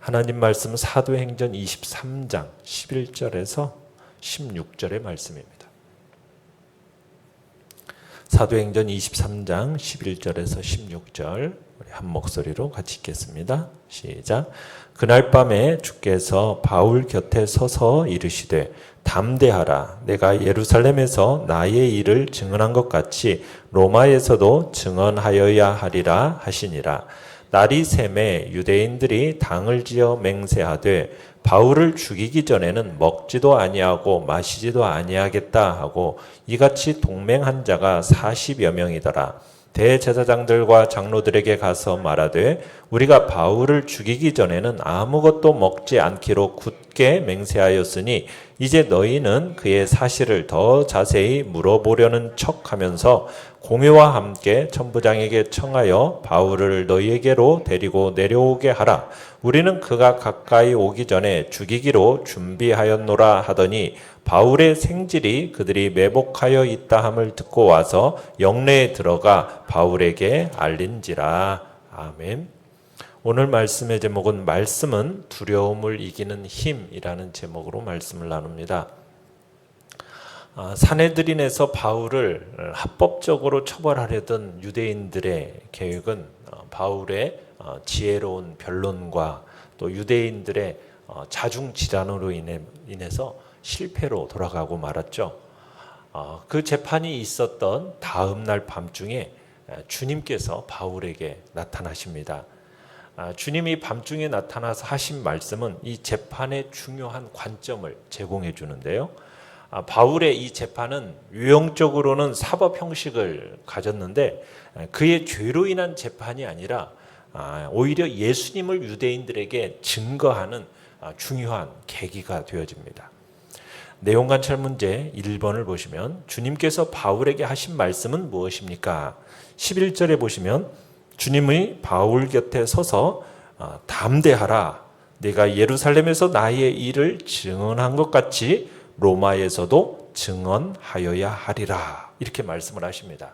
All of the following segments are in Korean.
하나님 말씀은 사도행전 23장 11절에서 16절의 말씀입니다. 사도행전 23장 11절에서 16절 우리 한 목소리로 같이 읽겠습니다. 시작. 그날 밤에 주께서 바울 곁에 서서 이르시되 담대하라. 내가 예루살렘에서 나의 일을 증언한 것 같이 로마에서도 증언하여야 하리라 하시니라. 날이 샘에 유대인들이 당을 지어 맹세하되 바울을 죽이기 전에는 먹지도 아니하고 마시지도 아니하겠다 하고 이같이 동맹한 자가 40여 명이더라. 대제사장들과 장로들에게 가서 말하되 우리가 바울을 죽이기 전에는 아무것도 먹지 않기로 굳게 맹세하였으니 이제 너희는 그의 사실을 더 자세히 물어보려는 척하면서 공회와 함께 천부장에게 청하여 바울을 너희에게로 데리고 내려오게 하라. 우리는 그가 가까이 오기 전에 죽이기로 준비하였노라 하더니 바울의 생질이 그들이 매복하여 있다 함을 듣고 와서 영내에 들어가 바울에게 알린지라. 아멘. 오늘 말씀의 제목은 말씀은 두려움을 이기는 힘이라는 제목으로 말씀을 나눕니다. 사내들인에서 바울을 합법적으로 처벌하려던 유대인들의 계획은 바울의 지혜로운 변론과 또 유대인들의 자중질환으로 인해서 실패로 돌아가고 말았죠. 그 재판이 있었던 다음 날 밤중에 주님께서 바울에게 나타나십니다. 주님이 밤중에 나타나서 하신 말씀은 이 재판의 중요한 관점을 제공해 주는데요. 바울의 이 재판은 유형적으로는 사법 형식을 가졌는데 그의 죄로 인한 재판이 아니라 오히려 예수님을 유대인들에게 증거하는 중요한 계기가 되어집니다. 내용 관찰 문제 1번을 보시면 주님께서 바울에게 하신 말씀은 무엇입니까? 11절에 보시면 주님의 바울 곁에 서서 담대하라. 내가 예루살렘에서 나의 일을 증언한 것 같이 로마에서도 증언하여야 하리라. 이렇게 말씀을 하십니다.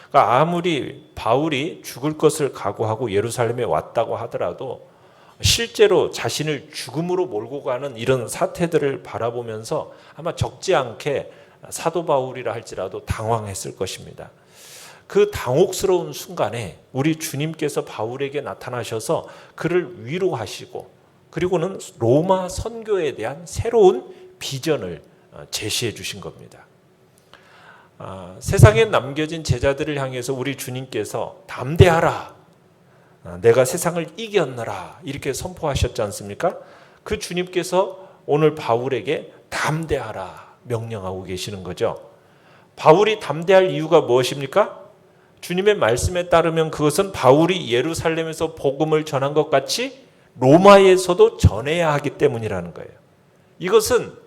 그러니까 아무리 바울이 죽을 것을 각오하고 예루살렘에 왔다고 하더라도 실제로 자신을 죽음으로 몰고 가는 이런 사태들을 바라보면서 아마 적지 않게 사도 바울이라 할지라도 당황했을 것입니다. 그 당혹스러운 순간에 우리 주님께서 바울에게 나타나셔서 그를 위로하시고 그리고는 로마 선교에 대한 새로운 비전을 제시해 주신 겁니다. 세상에 남겨진 제자들을 향해서 우리 주님께서 담대하라. 내가 세상을 이겼노라. 이렇게 선포하셨지 않습니까? 그 주님께서 오늘 바울에게 담대하라 명령하고 계시는 거죠. 바울이 담대할 이유가 무엇입니까? 주님의 말씀에 따르면 그것은 바울이 예루살렘에서 복음을 전한 것 같이 로마에서도 전해야 하기 때문이라는 거예요. 이것은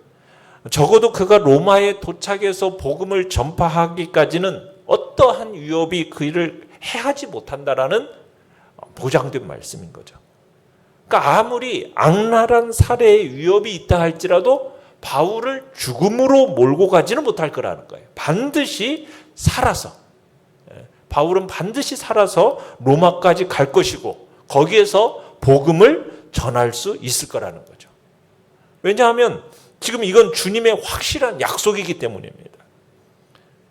적어도 그가 로마에 도착해서 복음을 전파하기까지는 어떠한 위협이 그를 해하지 못한다라는 보장된 말씀인 거죠. 그러니까 아무리 악랄한 살해의 위협이 있다 할지라도 바울을 죽음으로 몰고 가지는 못할 거라는 거예요. 반드시 살아서 바울은 반드시 살아서 로마까지 갈 것이고 거기에서 복음을 전할 수 있을 거라는 거죠. 왜냐하면 지금 이건 주님의 확실한 약속이기 때문입니다.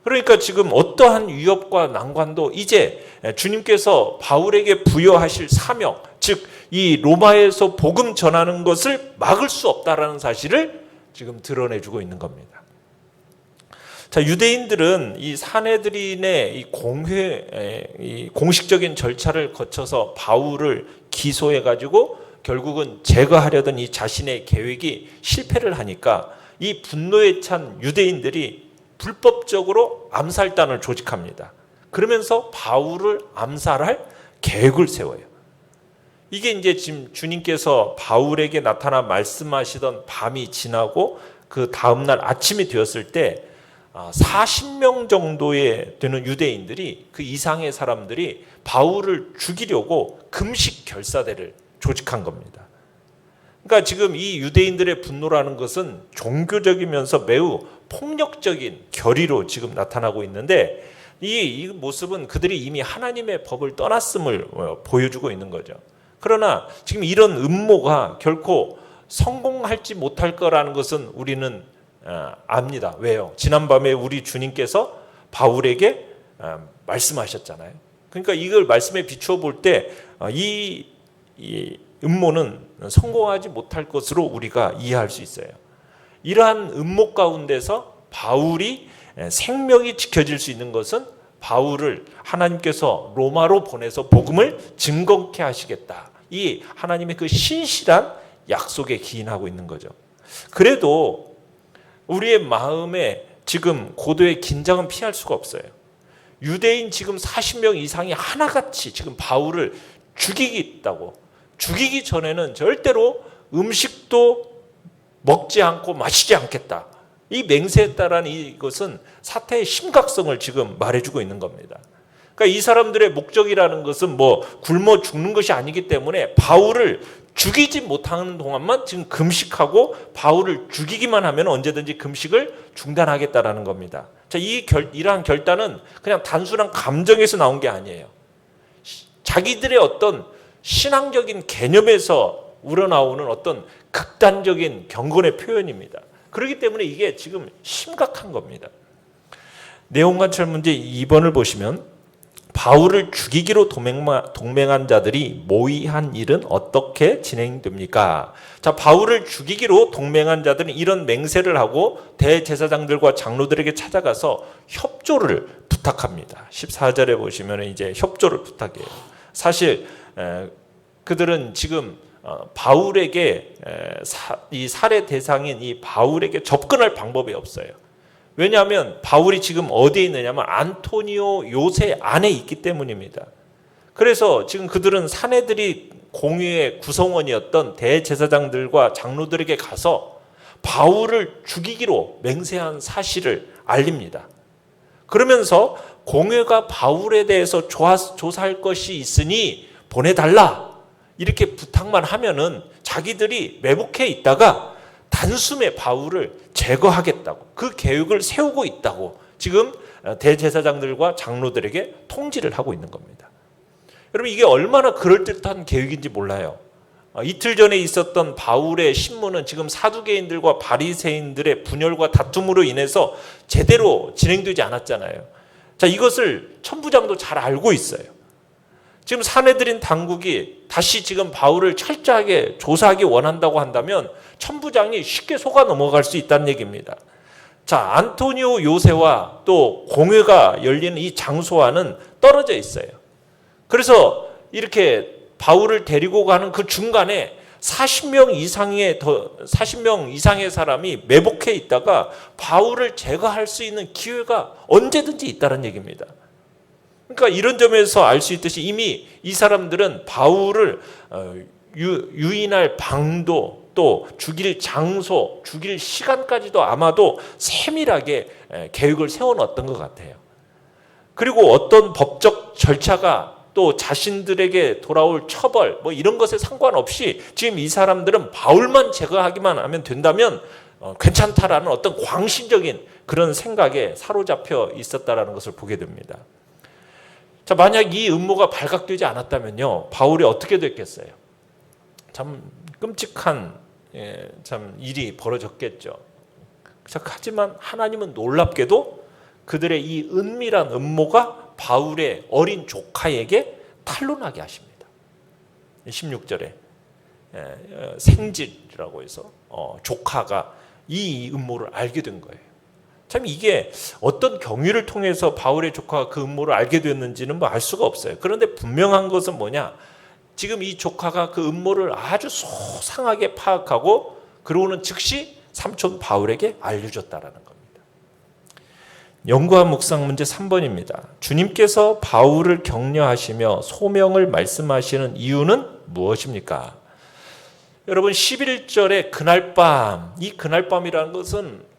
그러니까 지금 어떠한 위협과 난관도 이제 주님께서 바울에게 부여하실 사명, 즉 이 로마에서 복음 전하는 것을 막을 수 없다라는 사실을 지금 드러내주고 있는 겁니다. 자, 유대인들은 이 사내들인의 이 공회, 이 공식적인 절차를 거쳐서 바울을 기소해가지고 결국은 제거하려던 이 자신의 계획이 실패를 하니까 이 분노에 찬 유대인들이 불법적으로 암살단을 조직합니다. 그러면서 바울을 암살할 계획을 세워요. 이게 이제 지금 주님께서 바울에게 나타나 말씀하시던 밤이 지나고 그 다음날 아침이 되었을 때 40명 정도의 되는 유대인들이 그 이상의 사람들이 바울을 죽이려고 금식 결사대를 조직한 겁니다. 그러니까 지금 이 유대인들의 분노라는 것은 종교적이면서 매우 폭력적인 결의로 지금 나타나고 있는데 이 모습은 그들이 이미 하나님의 법을 떠났음을 보여주고 있는 거죠. 그러나 지금 이런 음모가 결코 성공할지 못할 거라는 것은 우리는 압니다. 왜요? 지난밤에 우리 주님께서 바울에게 말씀하셨잖아요. 그러니까 이걸 말씀에 비추어 볼 때 이 음모는 성공하지 못할 것으로 우리가 이해할 수 있어요. 이러한 음모 가운데서 바울이 생명이 지켜질 수 있는 것은 바울을 하나님께서 로마로 보내서 복음을 증거케 하시겠다. 이 하나님의 그 신실한 약속에 기인하고 있는 거죠. 그래도 우리의 마음에 지금 고도의 긴장은 피할 수가 없어요. 유대인 지금 40명 이상이 하나같이 지금 바울을 죽이겠다고, 죽이기 전에는 절대로 음식도 먹지 않고 마시지 않겠다. 이 맹세했다라는 이것은 사태의 심각성을 지금 말해주고 있는 겁니다. 그러니까 이 사람들의 목적이라는 것은 뭐 굶어 죽는 것이 아니기 때문에 바울을 죽이지 못하는 동안만 지금 금식하고 바울을 죽이기만 하면 언제든지 금식을 중단하겠다라는 겁니다. 자, 이러한 결단은 그냥 단순한 감정에서 나온 게 아니에요. 자기들의 어떤 신앙적인 개념에서 우러나오는 어떤 극단적인 경건의 표현입니다. 그렇기 때문에 이게 지금 심각한 겁니다. 내용관찰 문제 2번을 보시면 바울을 죽이기로 동맹한 자들이 모의한 일은 어떻게 진행됩니까? 자, 바울을 죽이기로 동맹한 자들은 이런 맹세를 하고 대제사장들과 장로들에게 찾아가서 협조를 부탁합니다. 14절에 보시면 이제 협조를 부탁해요. 사실 그들은 지금 바울에게 이 살해 대상인 이 바울에게 접근할 방법이 없어요. 왜냐하면 바울이 지금 어디에 있느냐면 안토니오 요새 안에 있기 때문입니다. 그래서 지금 그들은 사내들이 공의의 구성원이었던 대제사장들과 장로들에게 가서 바울을 죽이기로 맹세한 사실을 알립니다. 그러면서 공회가 바울에 대해서 조사할 것이 있으니 보내달라 이렇게 부탁만 하면은 자기들이 매복해 있다가 단숨에 바울을 제거하겠다고 그 계획을 세우고 있다고 지금 대제사장들과 장로들에게 통지를 하고 있는 겁니다. 여러분 이게 얼마나 그럴듯한 계획인지 몰라요. 이틀 전에 있었던 바울의 신문은 지금 사두개인들과 바리새인들의 분열과 다툼으로 인해서 제대로 진행되지 않았잖아요. 자, 이것을 천부장도 잘 알고 있어요. 지금 사내들인 당국이 다시 지금 바울을 철저하게 조사하기 원한다고 한다면 천부장이 쉽게 속아 넘어갈 수 있다는 얘기입니다. 자, 안토니오 요새와 또 공회가 열리는 이 장소와는 떨어져 있어요. 그래서 이렇게 바울을 데리고 가는 그 중간에 40명 이상의 사람이 매복해 있다가 바울을 제거할 수 있는 기회가 언제든지 있다는 얘기입니다. 그러니까 이런 점에서 알 수 있듯이 이미 이 사람들은 바울을 유인할 방도 또 죽일 장소, 죽일 시간까지도 아마도 세밀하게 계획을 세워놓았던 것 같아요. 그리고 어떤 법적 절차가 또 자신들에게 돌아올 처벌 뭐 이런 것에 상관없이 지금 이 사람들은 바울만 제거하기만 하면 된다면 괜찮다라는 어떤 광신적인 그런 생각에 사로잡혀 있었다라는 것을 보게 됩니다. 자, 만약 이 음모가 발각되지 않았다면요, 바울이 어떻게 됐겠어요? 참 끔찍한 참 일이 벌어졌겠죠. 하지만 하나님은 놀랍게도 그들의 이 은밀한 음모가 바울의 어린 조카에게 탄로나게 하십니다. 16절에 생질이라고 해서 조카가 이 음모를 알게 된 거예요. 참 이게 어떤 경위를 통해서 바울의 조카가 그 음모를 알게 됐는지는 뭐 알 수가 없어요. 그런데 분명한 것은 뭐냐? 지금 이 조카가 그 음모를 아주 소상하게 파악하고 그러고는 즉시 삼촌 바울에게 알려줬다라는 겁니다. 연구와 묵상 문제 3번입니다. 주님께서 바울을 격려하시며 소명을 말씀하시는 이유는 무엇입니까? 여러분 11절에 그날 밤, 이 그날 밤이라는 것은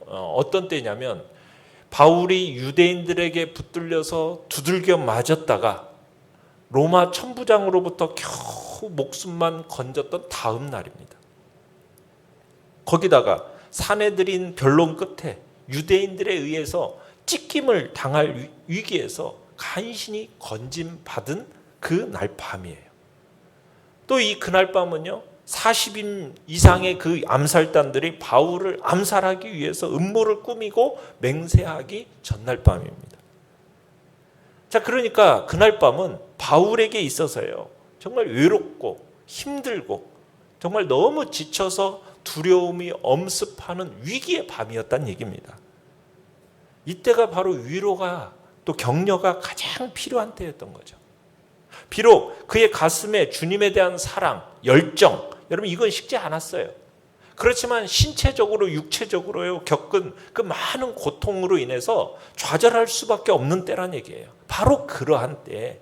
어떤 때냐면 바울이 유대인들에게 붙들려서 두들겨 맞았다가 로마 천부장으로부터 겨우 목숨만 건졌던 다음 날입니다. 거기다가 사내들인 변론 끝에 유대인들에 의해서 찢김을 당할 위기에서 간신히 건짐받은 그 날 밤이에요. 또 이 그날 밤은요, 40인 이상의 그 암살단들이 바울을 암살하기 위해서 음모를 꾸미고 맹세하기 전날 밤입니다. 자, 그러니까 그날 밤은 바울에게 있어서요, 정말 외롭고 힘들고 정말 너무 지쳐서 두려움이 엄습하는 위기의 밤이었다는 얘기입니다. 이때가 바로 위로가 또 격려가 가장 필요한 때였던 거죠. 비록 그의 가슴에 주님에 대한 사랑, 열정, 여러분 이건 식지 않았어요. 그렇지만 신체적으로 육체적으로 겪은 그 많은 고통으로 인해서 좌절할 수밖에 없는 때란 얘기예요. 바로 그러한 때에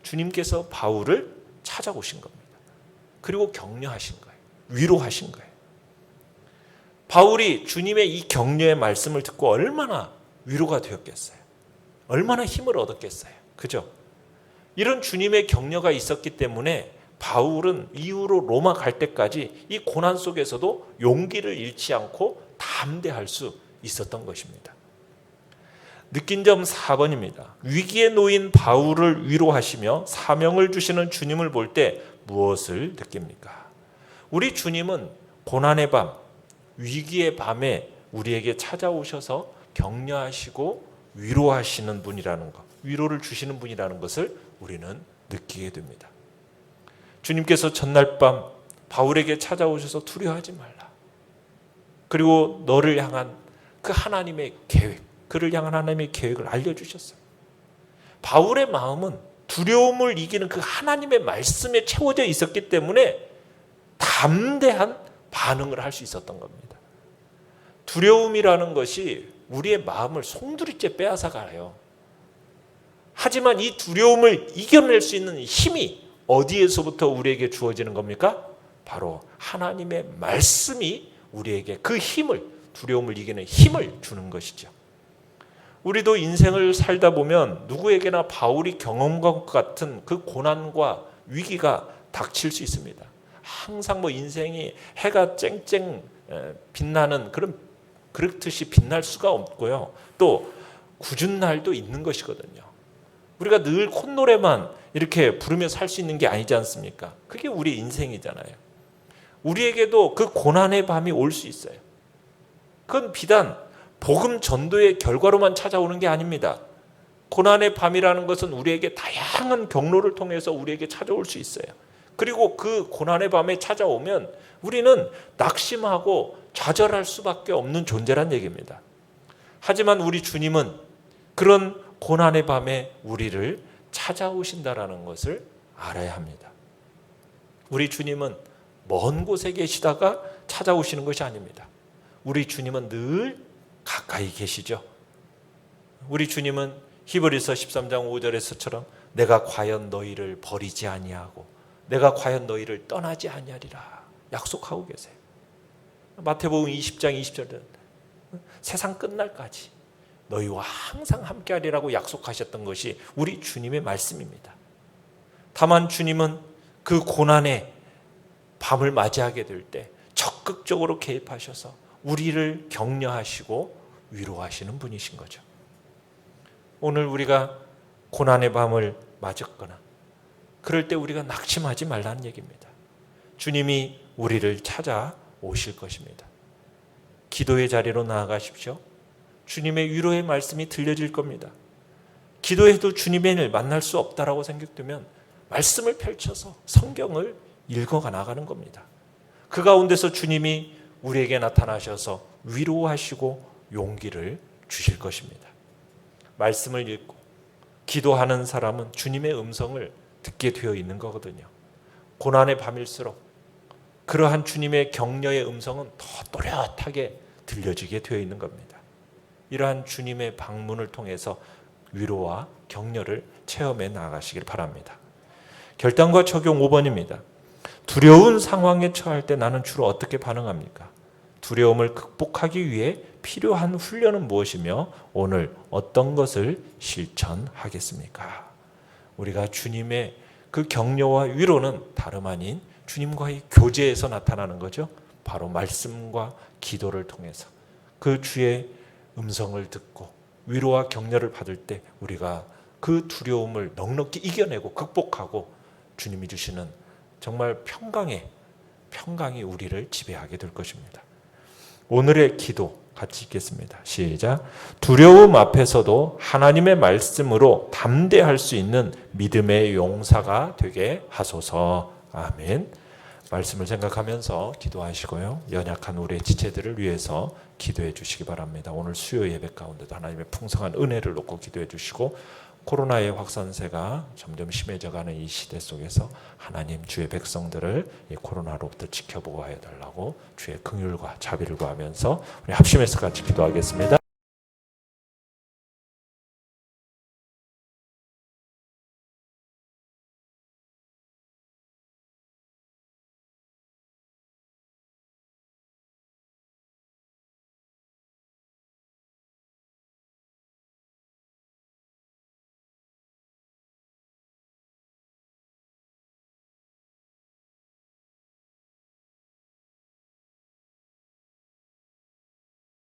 주님께서 바울을 찾아오신 겁니다. 그리고 격려하신 거예요. 위로하신 거예요. 바울이 주님의 이 격려의 말씀을 듣고 얼마나 위로가 되었겠어요. 얼마나 힘을 얻었겠어요. 그죠? 이런 주님의 격려가 있었기 때문에 바울은 이후로 로마 갈 때까지 이 고난 속에서도 용기를 잃지 않고 담대할 수 있었던 것입니다. 느낀 점 4번입니다. 위기에 놓인 바울을 위로하시며 사명을 주시는 주님을 볼 때 무엇을 느낍니까? 우리 주님은 고난의 밤, 위기의 밤에 우리에게 찾아오셔서 격려하시고 위로하시는 분이라는 것, 위로를 주시는 분이라는 것을 우리는 느끼게 됩니다. 주님께서 전날 밤 바울에게 찾아오셔서 두려워하지 말라. 그리고 너를 향한 그 하나님의 계획, 그를 향한 하나님의 계획을 알려주셨어요. 바울의 마음은 두려움을 이기는 그 하나님의 말씀에 채워져 있었기 때문에 담대한 반응을 할 수 있었던 겁니다. 두려움이라는 것이 우리의 마음을 송두리째 빼앗아 가요. 하지만 이 두려움을 이겨낼 수 있는 힘이 어디에서부터 우리에게 주어지는 겁니까? 바로 하나님의 말씀이 우리에게 그 힘을, 두려움을 이기는 힘을 주는 것이죠. 우리도 인생을 살다 보면 누구에게나 바울이 경험한 것 같은 그 고난과 위기가 닥칠 수 있습니다. 항상 인생이 해가 쨍쨍 빛나는 그렇듯이 빛날 수가 없고요. 또 굳은 날도 있는 것이거든요. 우리가 늘 콧노래만 이렇게 부르며 살 수 있는 게 아니지 않습니까? 그게 우리 인생이잖아요. 우리에게도 그 고난의 밤이 올 수 있어요. 그건 비단 복음 전도의 결과로만 찾아오는 게 아닙니다. 고난의 밤이라는 것은 우리에게 다양한 경로를 통해서 우리에게 찾아올 수 있어요. 그리고 그 고난의 밤에 찾아오면 우리는 낙심하고 좌절할 수밖에 없는 존재란 얘기입니다. 하지만 우리 주님은 그런 고난의 밤에 우리를 찾아오신다라는 것을 알아야 합니다. 우리 주님은 먼 곳에 계시다가 찾아오시는 것이 아닙니다. 우리 주님은 늘 가까이 계시죠. 우리 주님은 히브리서 13장 5절에서처럼 내가 과연 너희를 버리지 아니하고 내가 과연 너희를 떠나지 아니하리라 약속하고 계세요. 마태복음 20장 20절은 세상 끝날까지 너희와 항상 함께하리라고 약속하셨던 것이 우리 주님의 말씀입니다. 다만 주님은 그 고난의 밤을 맞이하게 될 때 적극적으로 개입하셔서 우리를 격려하시고 위로하시는 분이신 거죠. 오늘 우리가 고난의 밤을 맞았거나 그럴 때 우리가 낙심하지 말라는 얘기입니다. 주님이 우리를 찾아오실 것입니다. 기도의 자리로 나아가십시오. 주님의 위로의 말씀이 들려질 겁니다. 기도해도 주님을 만날 수 없다라고 생각되면 말씀을 펼쳐서 성경을 읽어가 나가는 겁니다. 그 가운데서 주님이 우리에게 나타나셔서 위로하시고 용기를 주실 것입니다. 말씀을 읽고 기도하는 사람은 주님의 음성을 듣게 되어 있는 거거든요. 고난의 밤일수록 그러한 주님의 격려의 음성은 더 또렷하게 들려지게 되어 있는 겁니다. 이러한 주님의 방문을 통해서 위로와 격려를 체험해 나가시길 바랍니다. 결단과 적용 5번입니다. 두려운 상황에 처할 때 나는 주로 어떻게 반응합니까? 두려움을 극복하기 위해 필요한 훈련은 무엇이며 오늘 어떤 것을 실천하겠습니까? 우리가 주님의 그 격려와 위로는 다름 아닌 주님과의 교제에서 나타나는 거죠. 바로 말씀과 기도를 통해서 그 주의 음성을 듣고 위로와 격려를 받을 때 우리가 그 두려움을 넉넉히 이겨내고 극복하고 주님이 주시는 정말 평강이 우리를 지배하게 될 것입니다. 오늘의 기도 같이 읽겠습니다. 시작. 두려움 앞에서도 하나님의 말씀으로 담대할 수 있는 믿음의 용사가 되게 하소서. 아멘. 말씀을 생각하면서 기도하시고요. 연약한 우리의 지체들을 위해서 기도해 주시기 바랍니다. 오늘 수요 예배 가운데도 하나님의 풍성한 은혜를 놓고 기도해 주시고, 코로나의 확산세가 점점 심해져가는 이 시대 속에서 하나님 주의 백성들을 이 코로나로부터 지켜보고 하여 달라고 주의 긍휼과 자비를 구하면서 우리 합심해서 같이 기도하겠습니다.